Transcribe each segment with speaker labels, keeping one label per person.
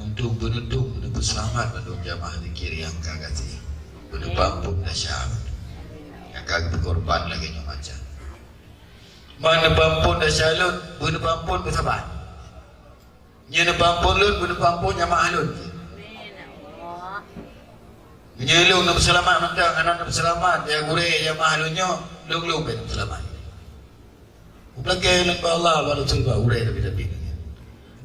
Speaker 1: untuk penuntung menuju selamat menurut jamaah zikir yang kagasi menuju pampun dahsyat yang kagak berkorban lagi nyo macam mana pampun dahsyat menuju pampun bersabar nya pampun lut menuju pampun jamaah lut menyelung nak berselamat mentang anak nak berselamat yang gurih jamaah lunyo lung-lung ben berselamat belakang lembah Allah baru sulba gurih tapi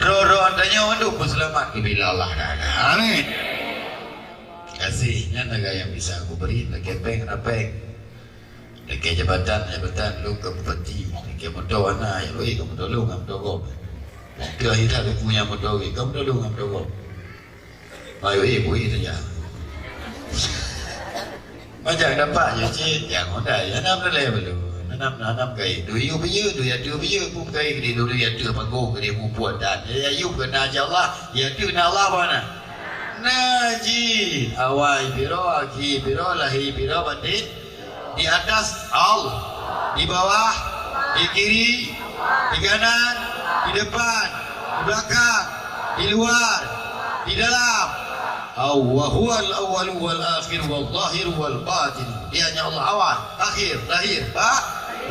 Speaker 1: Ro antanya untuk berselamat bila Allah dah. Amin. Kasihnya naga yang bisa aku beri, lagi peng, lagi jabatan, lu ke bupati, lagi motor anak, lu kamu tolong, kamu tolong. Waktu akhirnya lu punya motor, kamu tolong, kamu tolong. Ayo boleh saja. Macam dapat je cik, yang ada, yang nak boleh belum. Nanam kai du yu biyu du ya du biyu pun kai di du ya tu panggung di mu puan dan ya yu kena aja Allah ya tu na Allah bana naji awai biro aki biro lahi biro batin di atas Allah di bawah di kiri di kanan di depan di belakang di luar di dalam wa huwal awwal wal akhir wal zahir wal batin dia hanya Allah awal akhir lahir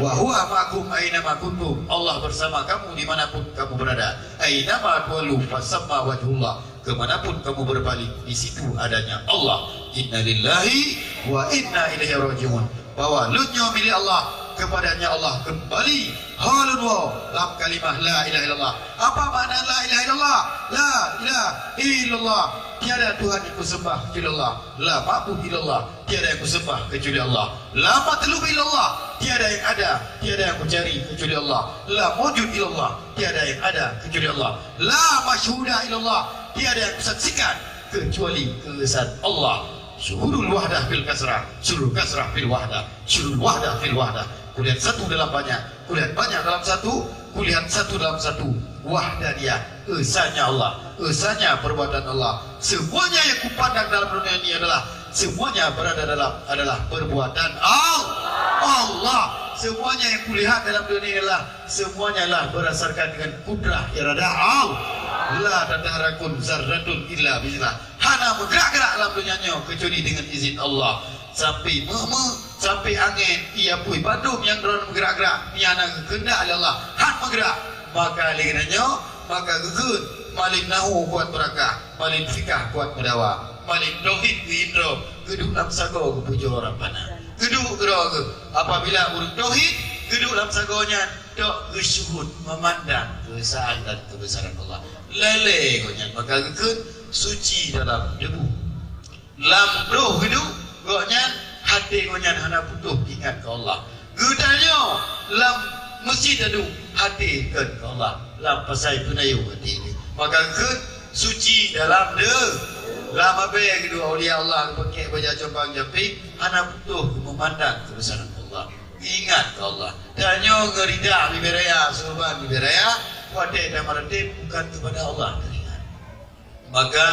Speaker 1: wa huwa ma'akum aina ma kuntum Allah bersama kamu dimanapun kamu berada aina ma tuwallu fasamma wajhullah kemanapun kamu berpaling di situ adanya Allah inna lillahi wa inna ilaihi rajiun bahwa lunyo milik Allah kepadanya Allah kembali halun wa dalam kalimah la ilaha illallah apa makna la ilaha illallah la ilaha illallah tiada Tuhan yang kusembah kecuali Allah la ma'bud illallah tiada yang kusembah kecuali Allah la matlub illallah tiada yang ada tiada yang kucari kecuali Allah la mawjud illallah tiada yang ada kecuali Allah la masyhuda illallah tiada yang kusaksikan kecuali keesaan Allah syuhudul wahdah fil kasrah syuhudul kasrah fil wahdah syuhudul wahdah fil wahdah kulihat satu dalam banyak kulihat banyak dalam satu kulihat satu dalam satu wahdah dia esanya Allah esanya perbuatan Allah semuanya yang kupandang dalam dunia ini semuanya berada adalah perbuatan Allah semuanya yang kulihat dalam dunia ini semuanya lah berdasarkan dengan kudrah irada Allah la tataharakun zarratun illa billah hana bergerak-gerak dalam dunianya kecuali dengan izin Allah sampai sampai angin ia pui bandum yang dorang bergerak-gerak niana kehendak Allah han bergerak maka lignanya maka gegun malin nahu kuat berakah malin fikah kuat berdawa malin tauhid indro geduk dalam sago kepujo orang pana geduk gerak apabila urut tauhid geduk dalam sagonya dok syuhud memandang keesaan dan kebesaran Allah lele gonya maka gegun suci dalam debu lam roh geduk gonya hati gonya hana putuh ingat ke Allah gedanya lam masjid adu hati ke Allah lam pasai punayu hati ini maka ke suci dalam lama be kedua awliya Allah pakai baca compang jamping hana putuh memandang kebesaran Allah ingat ke Allah dan nyo ngerida liberaya surban liberaya wadai dan maratib bukan kepada Allah teringat maka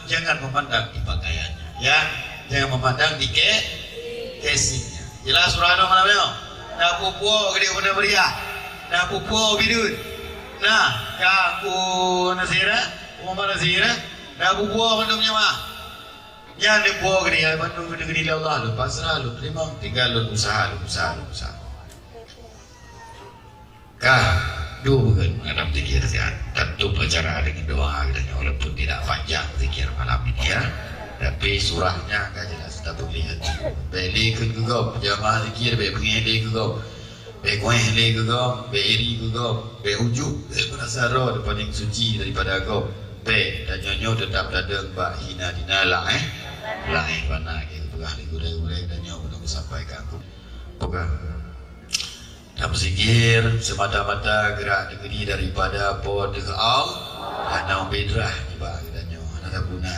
Speaker 1: jangan memandang di pakaiannya ya jangan memandang di casingnya jelas surah mana beliau nak pupuo gede pada meriah nak pupuo bidun nah kaku nasira umar nasira nak pupuo bandungnya mah jangan dipuo gede bandung gede Allah lu pasrah lu terima tinggal lu usaha kah dua bukan menghadap zikir sehat tentu bercara dengan doa dan walaupun tidak panjang zikir malam ini ya tapi surahnya agak jelas tak terlihat beli ke gugau jamaah zikir be pengeli ke gugau be kuehli ke gugau be iri ke gugau be ujuk be penasaro paling suci daripada agau be dan nyonyo tetap dadeng bak hina dinala lain mana gitu pegah digureng-gureng dan nyo menunggu sampai ke aku pegah dan berzikir semata-mata gerak negeri daripada pohon deka al hana bedrah tiba dan nyo hana guna